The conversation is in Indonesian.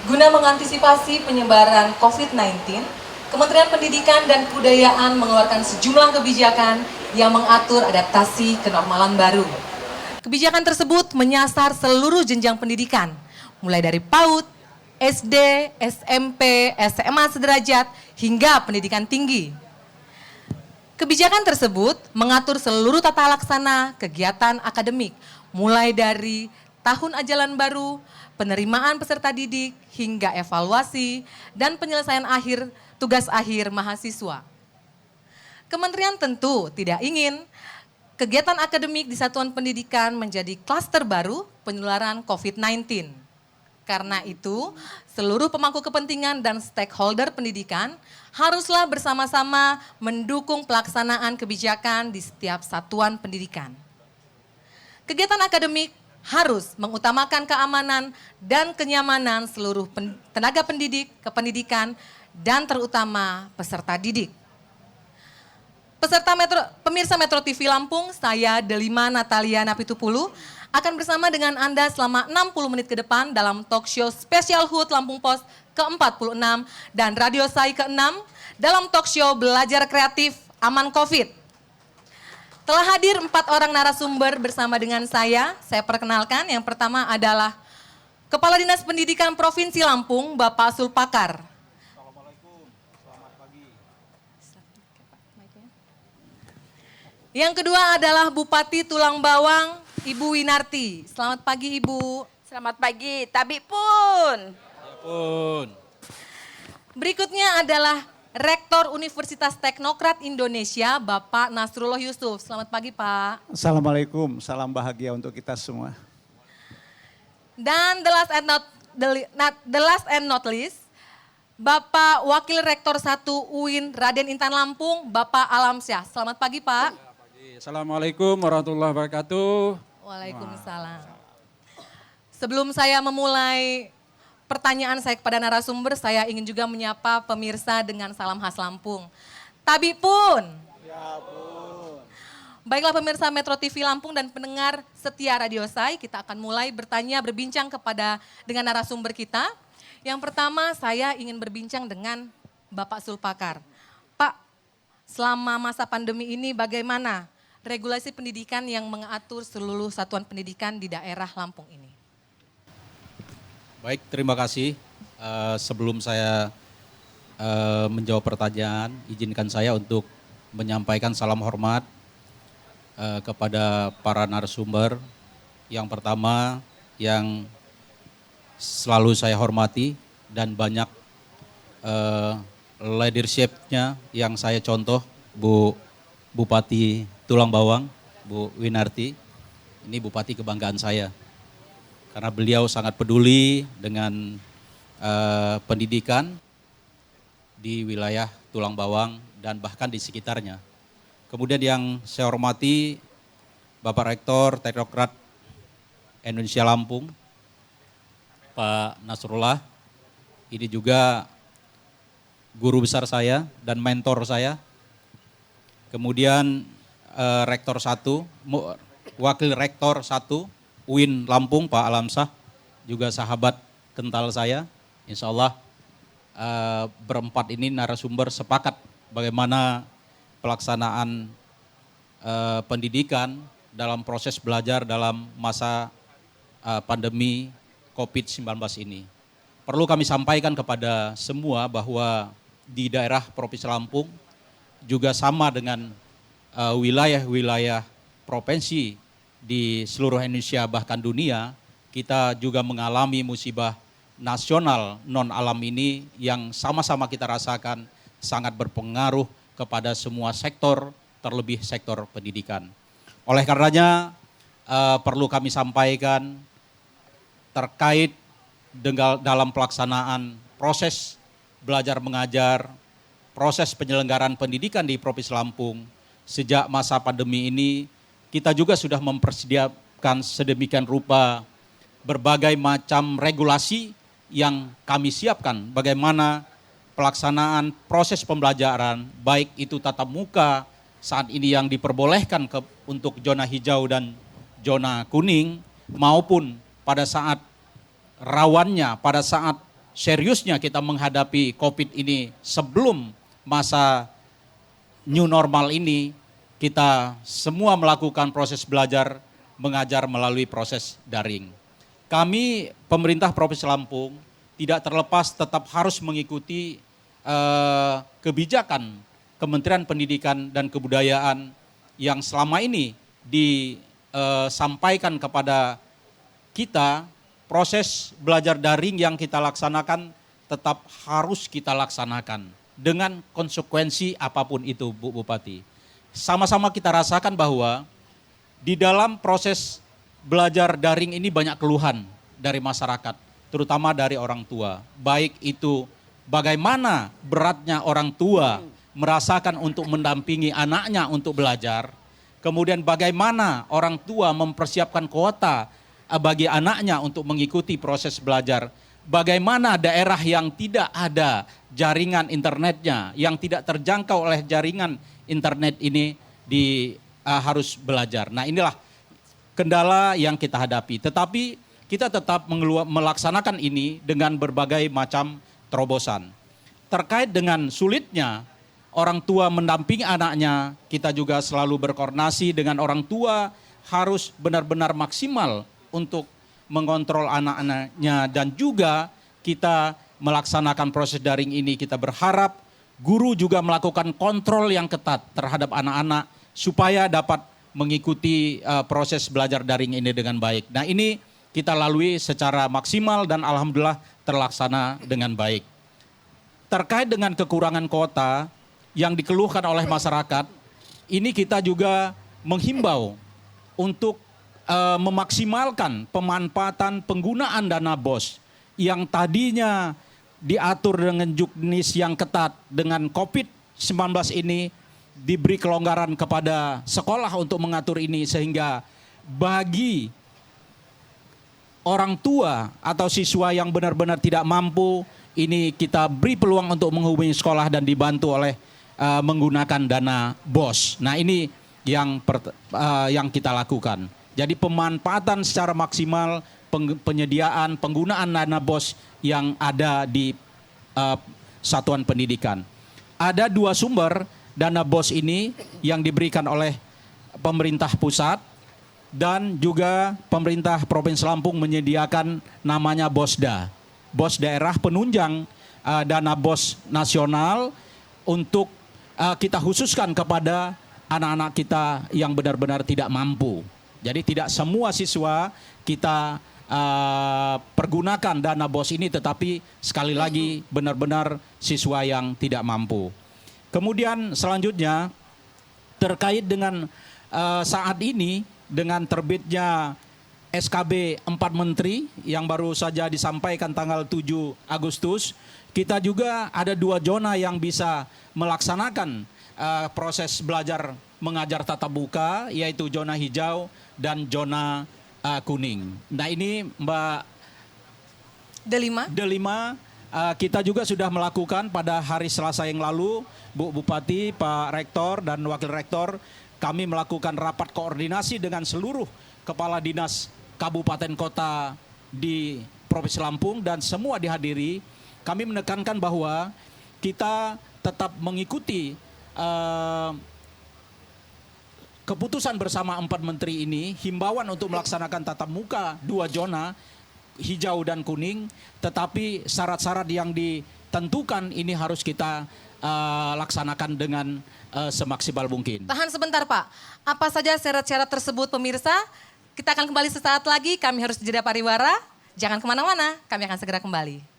Guna mengantisipasi penyebaran COVID-19, Kementerian Pendidikan dan Kebudayaan mengeluarkan sejumlah kebijakan yang mengatur adaptasi kenormalan baru. Kebijakan tersebut menyasar seluruh jenjang pendidikan, mulai dari PAUD, SD, SMP, SMA sederajat, hingga pendidikan tinggi. Kebijakan tersebut mengatur seluruh tata laksana kegiatan akademik, mulai dari tahun ajaran baru, penerimaan peserta didik, hingga evaluasi dan penyelesaian tugas akhir mahasiswa. Kementerian tentu tidak ingin kegiatan akademik di satuan pendidikan menjadi klaster baru penularan COVID-19. Karena itu, seluruh pemangku kepentingan dan stakeholder pendidikan haruslah bersama-sama mendukung pelaksanaan kebijakan di setiap satuan pendidikan. Kegiatan akademik harus mengutamakan keamanan dan kenyamanan seluruh tenaga pendidik, kependidikan, dan terutama peserta didik. Pemirsa Metro TV Lampung, saya Delima Natalia Napitupulu akan bersama dengan Anda selama 60 menit ke depan dalam talk show Special HUT Lampung Pos ke-46 dan Radio Sai ke-6 dalam talk show Belajar Kreatif Aman Covid. Telah hadir 4 orang narasumber bersama dengan saya perkenalkan. Yang pertama adalah Kepala Dinas Pendidikan Provinsi Lampung, Bapak Sulpakar. Assalamualaikum, selamat pagi. Yang kedua adalah Bupati Tulang Bawang, Ibu Winarti. Selamat pagi Ibu. Selamat pagi, Tabi pun. Ya pun. Berikutnya adalah Rektor Universitas Teknokrat Indonesia, Bapak Nasrullah Yusuf. Selamat pagi Pak. Assalamualaikum, salam bahagia untuk kita semua. Dan the last and not least, Bapak Wakil Rektor 1 UIN Raden Intan Lampung, Bapak Alamsyah. Selamat pagi Pak. Assalamualaikum warahmatullahi wabarakatuh. Waalaikumsalam. Sebelum saya memulai pertanyaan saya kepada narasumber, saya ingin juga menyapa pemirsa dengan salam khas Lampung. Tabi pun. Ya pun. Baiklah pemirsa Metro TV Lampung dan pendengar setia Radio Sai, kita akan mulai berbincang dengan narasumber kita. Yang pertama saya ingin berbincang dengan Bapak Sulpakar. Pak, selama masa pandemi ini bagaimana regulasi pendidikan yang mengatur seluruh satuan pendidikan di daerah Lampung ini? Baik, terima kasih. Sebelum saya menjawab pertanyaan, izinkan saya untuk menyampaikan salam hormat kepada para narasumber. Yang pertama yang selalu saya hormati dan banyak leadership-nya yang saya contoh, Bu Bupati Tulang Bawang, Bu Winarti. Ini Bupati kebanggaan saya. Karena beliau sangat peduli dengan pendidikan di wilayah Tulang Bawang dan bahkan di sekitarnya. Kemudian yang saya hormati Bapak Rektor Teknokrat Indonesia Lampung, Pak Nasrullah. Ini juga guru besar saya dan mentor saya. Kemudian Rektor 1, Wakil Rektor 1, UIN Lampung, Pak Alamsyah, juga sahabat kental saya. Insya Allah berempat ini narasumber sepakat bagaimana pelaksanaan pendidikan dalam proses belajar dalam masa pandemi COVID-19 ini. Perlu kami sampaikan kepada semua bahwa di daerah Provinsi Lampung juga sama dengan wilayah-wilayah provinsi di seluruh Indonesia bahkan dunia, kita juga mengalami musibah nasional non-alam ini yang sama-sama kita rasakan sangat berpengaruh kepada semua sektor, terlebih sektor pendidikan. Oleh karenanya perlu kami sampaikan terkait dengan dalam pelaksanaan proses belajar mengajar, proses penyelenggaraan pendidikan di Provinsi Lampung sejak masa pandemi ini. Kita juga sudah mempersiapkan sedemikian rupa berbagai macam regulasi yang kami siapkan bagaimana pelaksanaan proses pembelajaran, baik itu tatap muka saat ini yang diperbolehkan untuk zona hijau dan zona kuning, maupun pada saat rawannya, pada saat seriusnya kita menghadapi COVID ini sebelum masa new normal ini, kita semua melakukan proses belajar mengajar melalui proses daring. Kami pemerintah Provinsi Lampung tidak terlepas tetap harus mengikuti kebijakan Kementerian Pendidikan dan Kebudayaan yang selama ini disampaikan kepada kita. Proses belajar daring yang kita laksanakan tetap harus kita laksanakan dengan konsekuensi apapun itu, Bu Bupati. Sama-sama kita rasakan bahwa di dalam proses belajar daring ini banyak keluhan dari masyarakat, terutama dari orang tua. Baik itu bagaimana beratnya orang tua merasakan untuk mendampingi anaknya untuk belajar, kemudian bagaimana orang tua mempersiapkan kuota bagi anaknya untuk mengikuti proses belajar. Bagaimana daerah yang tidak ada jaringan internetnya, yang tidak terjangkau oleh jaringan internet ini harus belajar. Nah, inilah kendala yang kita hadapi. Tetapi kita tetap melaksanakan ini dengan berbagai macam terobosan. Terkait dengan sulitnya orang tua mendampingi anaknya, kita juga selalu berkoordinasi dengan orang tua, harus benar-benar maksimal untuk mengontrol anak-anaknya, dan juga kita melaksanakan proses daring ini. Kita berharap guru juga melakukan kontrol yang ketat terhadap anak-anak supaya dapat mengikuti proses belajar daring ini dengan baik. Nah, ini kita lalui secara maksimal dan alhamdulillah terlaksana dengan baik. Terkait dengan kekurangan kuota yang dikeluhkan oleh masyarakat, ini kita juga menghimbau untuk memaksimalkan pemanfaatan penggunaan dana BOS yang tadinya diatur dengan juknis yang ketat. Dengan COVID-19 ini diberi kelonggaran kepada sekolah untuk mengatur ini, sehingga bagi orang tua atau siswa yang benar-benar tidak mampu, ini kita beri peluang untuk menghubungi sekolah dan dibantu oleh menggunakan dana BOS. Nah, ini yang kita lakukan. Jadi pemanfaatan secara maksimal penyediaan penggunaan dana BOS yang ada di satuan pendidikan. Ada 2 sumber dana BOS ini yang diberikan oleh pemerintah pusat dan juga pemerintah Provinsi Lampung menyediakan namanya BOSDA. BOS daerah penunjang dana BOS nasional untuk kita khususkan kepada anak-anak kita yang benar-benar tidak mampu. Jadi tidak semua siswa kita pergunakan dana BOS ini, tetapi sekali lagi benar-benar siswa yang tidak mampu. Kemudian selanjutnya terkait dengan saat ini dengan terbitnya SKB 4 Menteri yang baru saja disampaikan tanggal 7 Agustus, kita juga ada 2 zona yang bisa melaksanakan proses belajar mengajar tatap muka, yaitu zona hijau dan zona kuning. Nah, ini Mbak Delima, kita juga sudah melakukan pada hari Selasa yang lalu, Bu Bupati, Pak Rektor dan Wakil Rektor, kami melakukan rapat koordinasi dengan seluruh kepala dinas kabupaten kota di Provinsi Lampung dan semua dihadiri. Kami menekankan bahwa kita tetap mengikuti keputusan bersama 4 menteri ini, himbauan untuk melaksanakan tatap muka 2 zona, hijau dan kuning, tetapi syarat-syarat yang ditentukan ini harus kita laksanakan dengan semaksimal mungkin. Tahan sebentar, Pak. Apa saja syarat-syarat tersebut, pemirsa? Kita akan kembali sesaat lagi, kami harus jeda pariwara. Jangan kemana-mana, kami akan segera kembali.